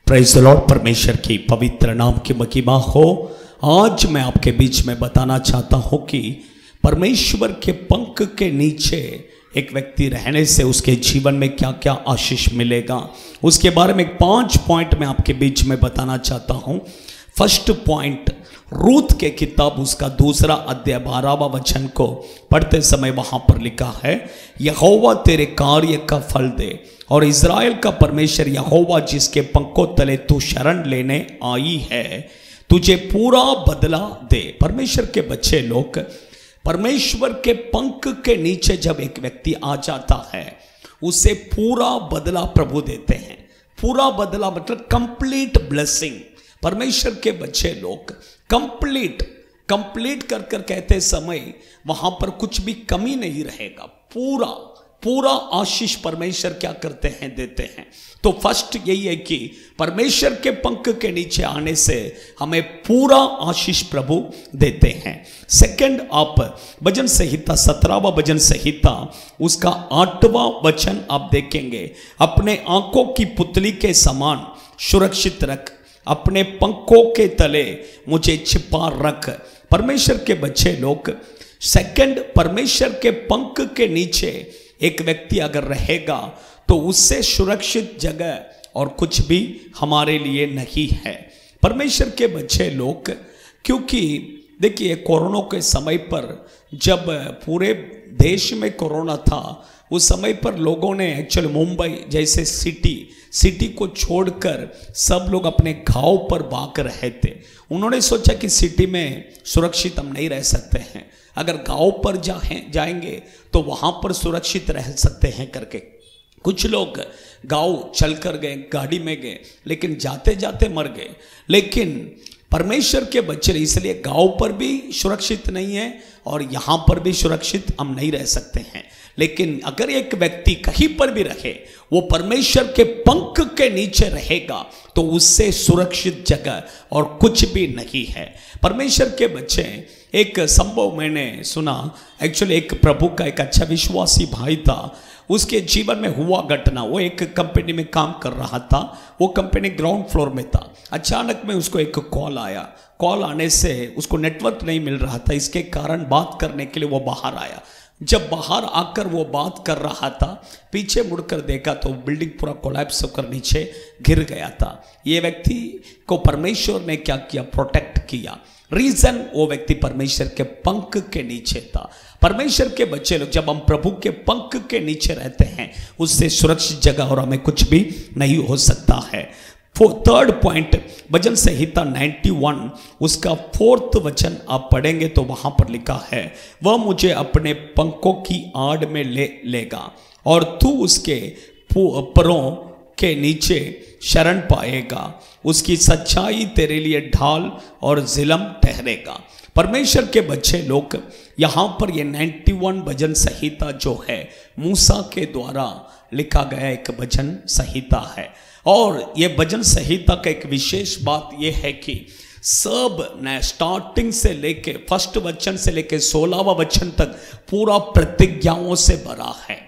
Praise the Lord. परमेश्वर की पवित्र नाम की महिमा हो। आज मैं आपके बीच में बताना चाहता हूं कि परमेश्वर के पंख के नीचे एक व्यक्ति रहने से उसके जीवन में क्या क्या आशीष मिलेगा, उसके बारे में 5 पॉइंट मैं आपके बीच में बताना चाहता हूं। फर्स्ट पॉइंट, रूत के किताब उसका 2 अध्याय 12वां वचन को पढ़ते समय वहां पर लिखा है, यहोवा तेरे कार्य का फल दे और इज़राइल का परमेश्वर यहोवा जिसके पंखों तले तू शरण लेने आई है तुझे पूरा बदला दे। परमेश्वर के बच्चे लोग, परमेश्वर के पंख के नीचे जब एक व्यक्ति आ जाता है उसे पूरा बदला प्रभु देते हैं। पूरा बदला मतलब कंप्लीट ब्लेसिंग। परमेश्वर के बच्चे लोग कंप्लीट कर कहते समय वहां पर कुछ भी कमी नहीं रहेगा। पूरा आशीष परमेश्वर क्या करते हैं, देते हैं। तो फर्स्ट यही है कि परमेश्वर के पंख के नीचे आने से हमें पूरा आशीष प्रभु देते हैं। सेकंड, आप भजन संहिता 17वां भजन संहिता उसका 8वां वचन आप देखेंगे, अपने आंखों की पुतली के समान सुरक्षित रख, अपने पंखों के तले मुझे छिपा रख। परमेश्वर के बच्चे लोग, सेकंड, परमेश्वर के पंख के नीचे एक व्यक्ति अगर रहेगा तो उससे सुरक्षित जगह और कुछ भी हमारे लिए नहीं है। परमेश्वर के बच्चे लोग, क्योंकि देखिए कोरोना के समय पर जब पूरे देश में कोरोना था उस समय पर लोगों ने एक्चुअली मुंबई जैसे सिटी को छोड़कर सब लोग अपने गांव पर भाग रहे थे। उन्होंने सोचा कि सिटी में सुरक्षित हम नहीं रह सकते हैं, अगर गांव पर जाएंगे तो वहां पर सुरक्षित रह सकते हैं करके कुछ लोग गांव चलकर गए, गाड़ी में गए, लेकिन जाते जाते मर गए। लेकिन परमेश्वर के बच्चे इसलिए गांव पर भी सुरक्षित नहीं है और यहां पर भी सुरक्षित हम नहीं रह सकते हैं। लेकिन अगर एक व्यक्ति कहीं पर भी रहे, वो परमेश्वर के पंख के नीचे रहेगा तो उससे सुरक्षित जगह और कुछ भी नहीं है। परमेश्वर के बच्चे, एक संभव मैंने सुना, एक्चुअली एक प्रभु का एक अच्छा विश्वासी भाई था, उसके जीवन में हुआ घटना, वो एक कंपनी में काम कर रहा था, वो कंपनी ग्राउंड फ्लोर में था। अचानक में उसको एक कॉल आया। कॉल आने से उसको नेटवर्क नहीं मिल रहा था, इसके कारण बात करने के लिए वो बाहर आया। जब बाहर आकर वो बात कर रहा था, पीछे मुड़कर देखा तो बिल्डिंग पूरा कोलैप्स होकर नीचे गिर गया था। ये व्यक्ति को परमेश्वर ने क्या किया, प्रोटेक्ट किया। रीजन, वो व्यक्ति परमेश्वर के पंख के नीचे था। परमेश्वर के बच्चे लोग, जब हम प्रभु के पंख के नीचे रहते हैं उससे सुरक्षित जगह और हमें कुछ भी नहीं हो सकता है। थर्ड पॉइंट, भजन संहिता 91 उसका 4th वचन आप पढ़ेंगे तो वहां पर लिखा है, वह मुझे अपने पंखों की आड़ में ले लेगा और तू उसके परों के नीचे शरण पाएगा, उसकी सच्चाई तेरे लिए ढाल और जिलम ठहरेगा। परमेश्वर के बच्चे लोग, यहाँ पर ये 91 भजन संहिता जो है मूसा के द्वारा लिखा गया एक भजन संहिता है। और ये भजन संहिता का एक विशेष बात यह है कि सब स्टार्टिंग से लेके फर्स्ट वचन से लेके 16वां वचन तक पूरा प्रतिज्ञाओं से भरा है।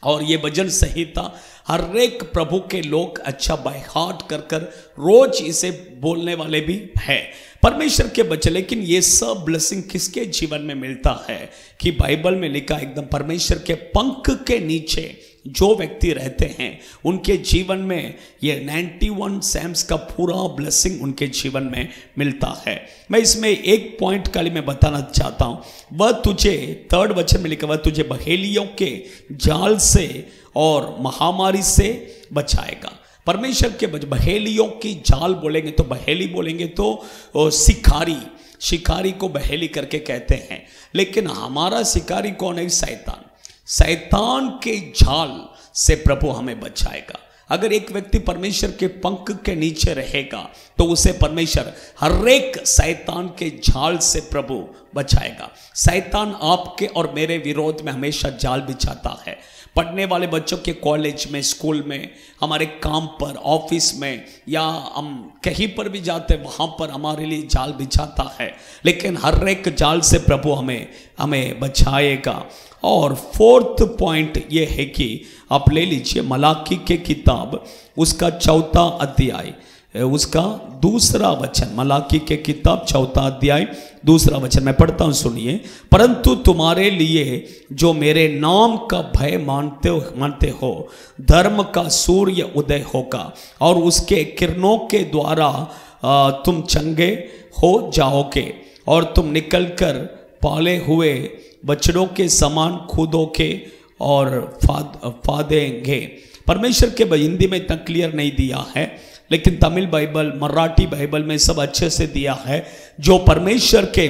और ये भजन संहिता हर एक प्रभु के लोग अच्छा बाय हार्ट कर रोज इसे बोलने वाले भी है परमेश्वर के बच्चे। लेकिन ये सब ब्लेसिंग किसके जीवन में मिलता है कि बाइबल में लिखा एकदम परमेश्वर के पंख के नीचे जो व्यक्ति रहते हैं उनके जीवन में ये 91 सैम्स का पूरा ब्लेसिंग उनके जीवन में मिलता है। मैं इसमें एक पॉइंट खाली मैं बताना चाहता हूँ, वह तुझे 3rd वचन में लिखा, वह तुझे बहेलियों के जाल से और महामारी से बचाएगा। परमेश्वर के बहेलियों की जाल बोलेंगे तो बहेली बोलेंगे तो शिकारी को बहेली करके कहते हैं। लेकिन हमारा शिकारी कौन है? शैतान के जाल से प्रभु हमें बचाएगा। अगर एक व्यक्ति परमेश्वर के पंख के नीचे रहेगा तो उसे परमेश्वर हर एक शैतान के जाल से प्रभु बचाएगा। शैतान आपके और मेरे विरोध में हमेशा जाल बिछाता है। पढ़ने वाले बच्चों के कॉलेज में, स्कूल में, हमारे काम पर, ऑफिस में, या हम कहीं पर भी जाते वहाँ पर हमारे लिए जाल बिछाता है। लेकिन हर एक जाल से प्रभु हमें बचाएगा। और फोर्थ पॉइंट ये है कि आप ले लीजिए मलाकी के किताब उसका 4 अध्याय उसका 2 वचन, मलाकी के किताब 4 अध्याय 2 वचन मैं पढ़ता हूं, सुनिए। परंतु तुम्हारे लिए जो मेरे नाम का भय मानते हो, धर्म का सूर्य उदय होगा और उसके किरणों के द्वारा तुम चंगे हो जाओगे और तुम निकलकर पाले हुए बछड़ों के समान कूदोगे और फादेंगे। परमेश्वर के हिंदी में इतना क्लियर नहीं दिया है, लेकिन तमिल बाइबल, मराठी बाइबल में सब अच्छे से दिया है। जो परमेश्वर के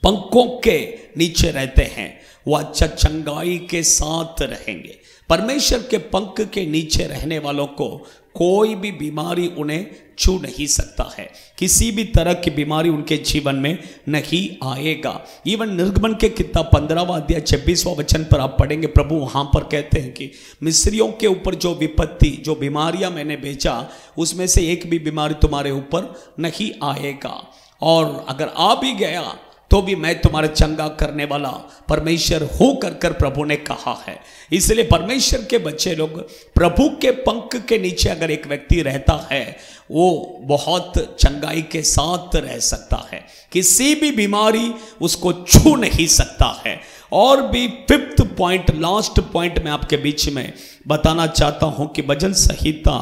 पंखों के नीचे रहते हैं वो अच्छा चंगाई के साथ रहेंगे। परमेश्वर के पंख के नीचे रहने वालों को कोई भी बीमारी उन्हें छू नहीं सकता है, किसी भी तरह की बीमारी उनके जीवन में नहीं आएगा। इवन निर्गमन के किताब 15वां अध्याय 26वां वचन पर आप पढ़ेंगे, प्रभु वहां पर कहते हैं कि मिस्रियों के ऊपर जो विपत्ति, जो बीमारियां मैंने भेजा, उसमें से एक भी बीमारी तुम्हारे ऊपर नहीं आएगा, और अगर आ भी गया तो भी मैं तुम्हारा चंगा करने वाला परमेश्वर हूं कर प्रभु ने कहा है। इसलिए परमेश्वर के बच्चे लोग, प्रभु के पंख के नीचे अगर एक व्यक्ति रहता है वो बहुत चंगाई के साथ रह सकता है, किसी भी बीमारी उसको छू नहीं सकता है। और भी 5th पॉइंट, लास्ट पॉइंट मैं आपके बीच में बताना चाहता हूं कि भजन संहिता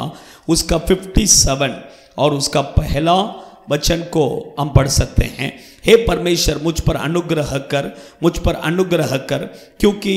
उसका 57 और उसका पहला वचन को हम पढ़ सकते हैं। हे परमेश्वर मुझ पर अनुग्रह कर, मुझ पर अनुग्रह कर, क्योंकि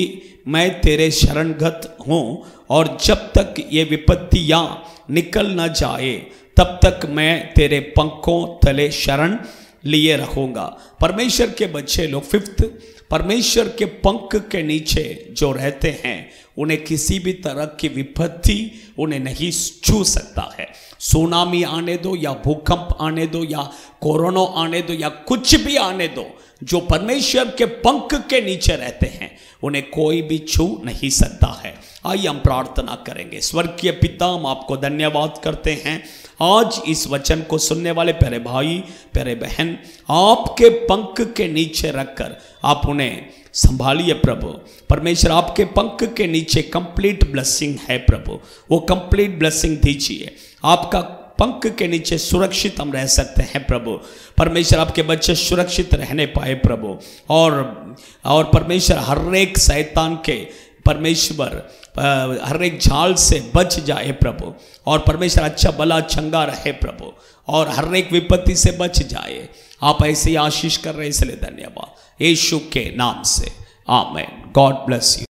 मैं तेरे शरणगत हूँ, और जब तक ये विपत्तियाँ निकल न जाए तब तक मैं तेरे पंखों तले शरण लिए रहूँगा। परमेश्वर के बच्चे लोग 5th, परमेश्वर के पंख के नीचे जो रहते हैं उन्हें किसी भी तरह की विपत्ति उन्हें नहीं छू सकता है। सुनामी आने दो या भूकंप आने दो या कोरोना आने दो या कुछ भी आने दो, जो परमेश्वर के पंख के नीचे रहते हैं उन्हें कोई भी छू नहीं सकता है। आइए हम प्रार्थना करेंगे। स्वर्गीय पिता, हम आपको धन्यवाद करते हैं आज इस वचन को सुनने वाले प्यारे भाई प्यारे बहन, आपके पंख के नीचे रखकर आप उन्हें संभालिए प्रभु। परमेश्वर आपके पंख के नीचे कंप्लीट ब्लेसिंग है प्रभु, वो कंप्लीट ब्लेसिंग दीजिए। आपका पंख के नीचे सुरक्षित हम रह सकते हैं प्रभु। परमेश्वर आपके बच्चे सुरक्षित रहने पाए प्रभु, और परमेश्वर हर एक शैतान के, परमेश्वर हर एक झाल से बच जाए प्रभु, और परमेश्वर अच्छा भला चंगा रहे प्रभु, और हर एक विपत्ति से बच जाए। आप ऐसे ही आशीष कर रहे हैं, इसलिए धन्यवाद। यीशु के नाम से आमीन। God bless you.